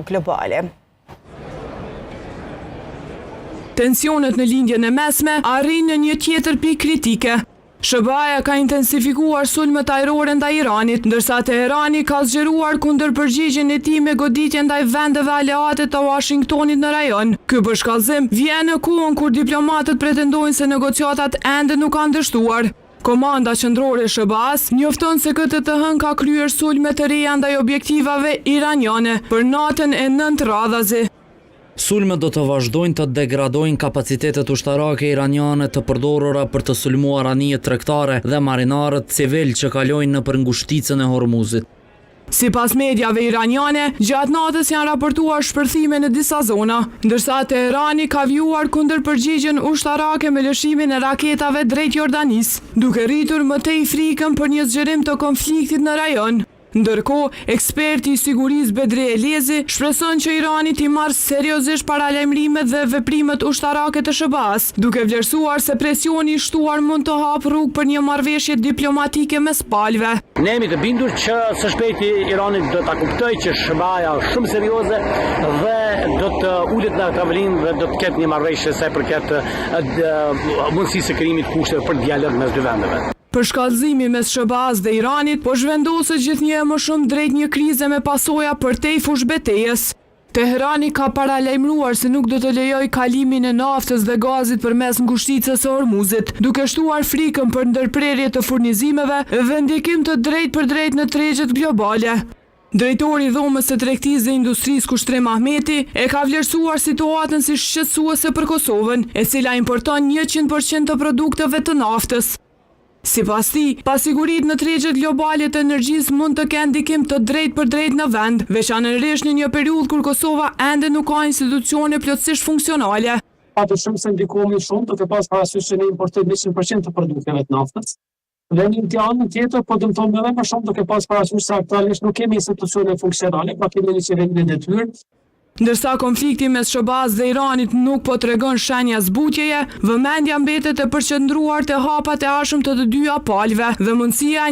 globale. Tensionet në lindjen e mesme arrin në një tjetër pikë kritike. SBA ka intensifikuar sulmet ajrore ndaj Iranit, ndërsa Teherani ka zgjeruar kundër përgjigjen e tij me goditje ndaj vendeve aleate të Washingtonit në rajon. Ky bashkallëzim vjen në kohën kur diplomatët pretendojnë se negociatat ende nuk kanë dështuar. Komanda qendrore e SBA-s njofton se KTTH ka kryer sulme të reja ndaj objektivave iraniane për natën e 9 radhazi. Sulmet do të vazhdojnë të degradojnë kapacitetet ushtarake iraniane të përdorura për të sulmuar anijet tregtare dhe marinarët civil që kalojnë në ngushticën e Hormuzit. Sipas mediave iraniane, gjatë natës janë raportuar shpërthime në disa zona, ndërsa Teherani ka vjuar kundër përgjigjen ushtarake me lëshimin e raketave drejt Jordanisë, duke rritur më tej frikën për një zgjerim të konfliktit në rajon. Ndërkohë, eksperti i sigurisë Bedri Elezi shpreson që Irani t'i marrë seriozisht paralajmërimet dhe veprimet ushtarake të SBA-s, duke vlerësuar se presioni i shtuar mund të hapë rrugë për një marrëveshje diplomatike mes palëve. Ne jemi të bindur që së shpejti Irani do ta kuptojë që SBA-ja është shumë serioze dhe do të ulet në tavolinë dhe do të ketë një marrëveshje sa përket mundësisë së krijimit kushteve për dialog mes dy vendeve. Përshkallëzimi mes SBA-s dhe Iranit po zhvendoset gjithnjë më shumë drejt një krize me pasoja përtej fushbetejës. Teherani ka paralajmëruar se nuk do të lejojë kalimin e naftës dhe gazit përmes ngushticës së Hormuzit, duke shtuar frikën për ndërprerje të furnizimeve dhe ndikim të drejtpërdrejt në tregjet globale. Drejtori i dhomës së tregtisë dhe industrisë Kushtrim Ahmeti e ka vlerësuar situatën si shqetësuese për Kosovën, e cila importon 100% të produkteve të naftës. Sipas tij, pasiguritë në tregjet globale të energjisë mund të kenë ndikim të drejtpërdrejt në vend, veçanërisht në një periudhë kur Kosova ende nuk ka institucione plotësisht funksionale. Patyshim se ndikomi shumë, duke pas parasysh që ne importojmë 100% të produkteve të naftës. Dhe një anën tjetër, po dëmtojmë edhe më shumë duke pas parasysh se aktualisht nuk kemi institucione funksionale, pra kemi një qeveri në detyrë. Ndërsa konflikti mes SBA-s dhe Iranit nuk po tregon shenja zbutjeje, vëmendja mbetet e përqendruar te hapat e ashëm të dyja palëve dhe mundësia